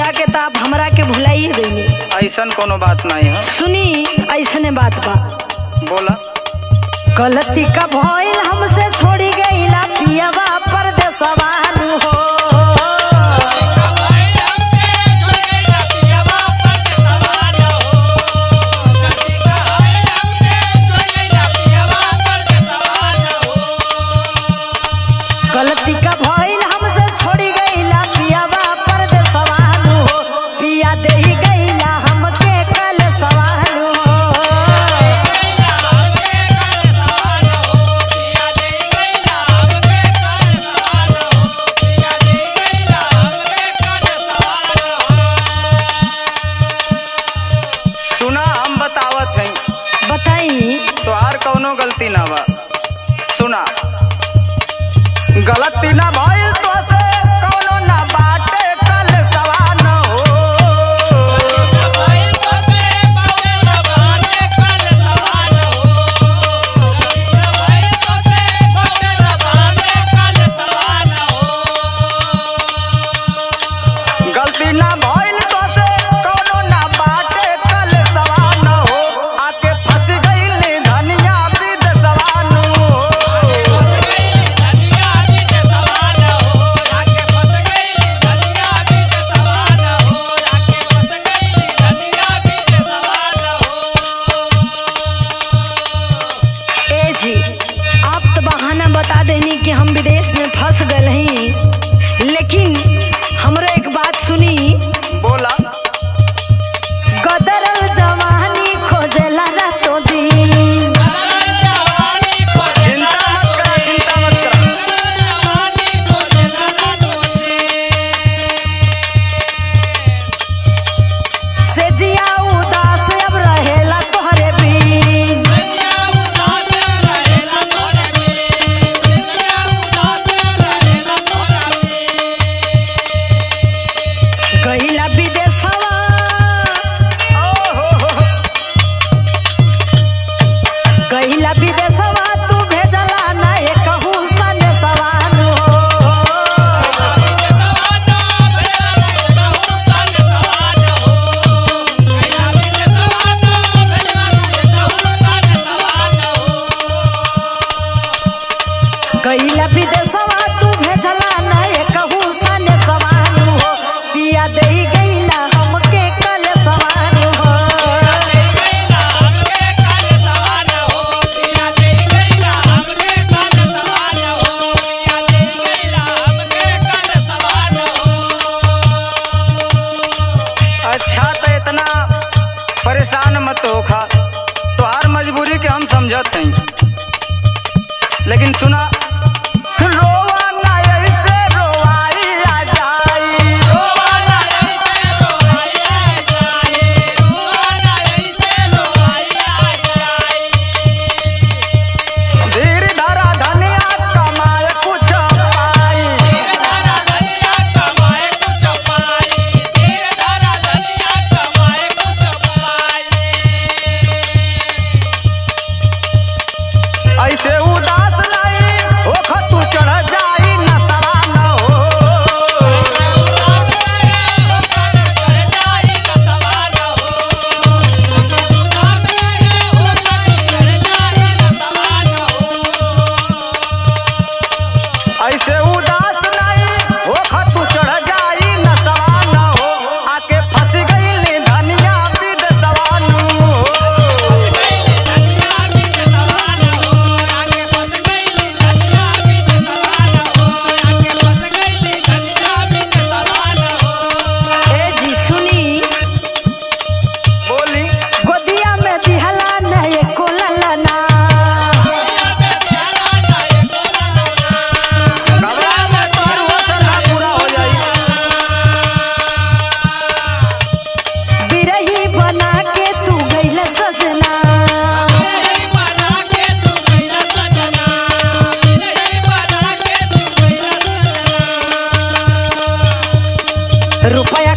देखा के तो आप हमरा के भुलाइए गई। ऐसन कोनो बात नहीं है। सुनी ऐसने बात बा। बोला। गलती का भइल हमसे छोड़ी गईला पियवा परदेसवा नु हो। गलती का भइल हमसे छोड़ी गईला पियवा परदेसवा नु हो। पिया देही गईला हमके कल सवालु हो। सुना हम बतावत हैं। बताई। तोहार कौनो गलती ना बा। सुना गलती ना भइल तो से कौनो ना बाटे कल सवाल हो। गलती ना भइल तो से कौनो ना बाटे कल सवाल हो। आके फंस गइल धनिया विदेशवा नु हो। ए जी आप तो बहाना बता देनी कि हम विदेश में फंस गए हैं, लेकिन हमरो एक बात सुनी। बोला। गदरल जवानी खोजेला रातों दिन। चिंता मत कर। से जिया उदास अब रहेला तोहरे बिन। गईला विदेशवा गईला विदेशवा तू भेजला ना कहू सने सवाल हो। गईला विदेशवा तू भेजला ना कहू सने सवाल हो। पिया देई गईला हमके कल सवाल हो। अच्छा तो इतना परेशान मत होखा। तोहार मजबूरी के हम समझत हैं, लेकिन सुना रोवा ना ऐसे रोवाई आ जाई। धीर धरा धनिया कमाए कुछ पाई। ऐसे उदास नहीं होख तू चढ़ जाई नसवा न हो। ऐसे उदास नहीं होख तू चढ़ जाई नसवा न हो। आके फंस गइल धनिया विदेशवा नु हो। ए जी सुनी। बोली। गोदिया में दिहला नहीं कोललना। घबरा मत, तोहर वचन ना पूरा हो जाई। बिरही बना के तू गइल सजना। रुपया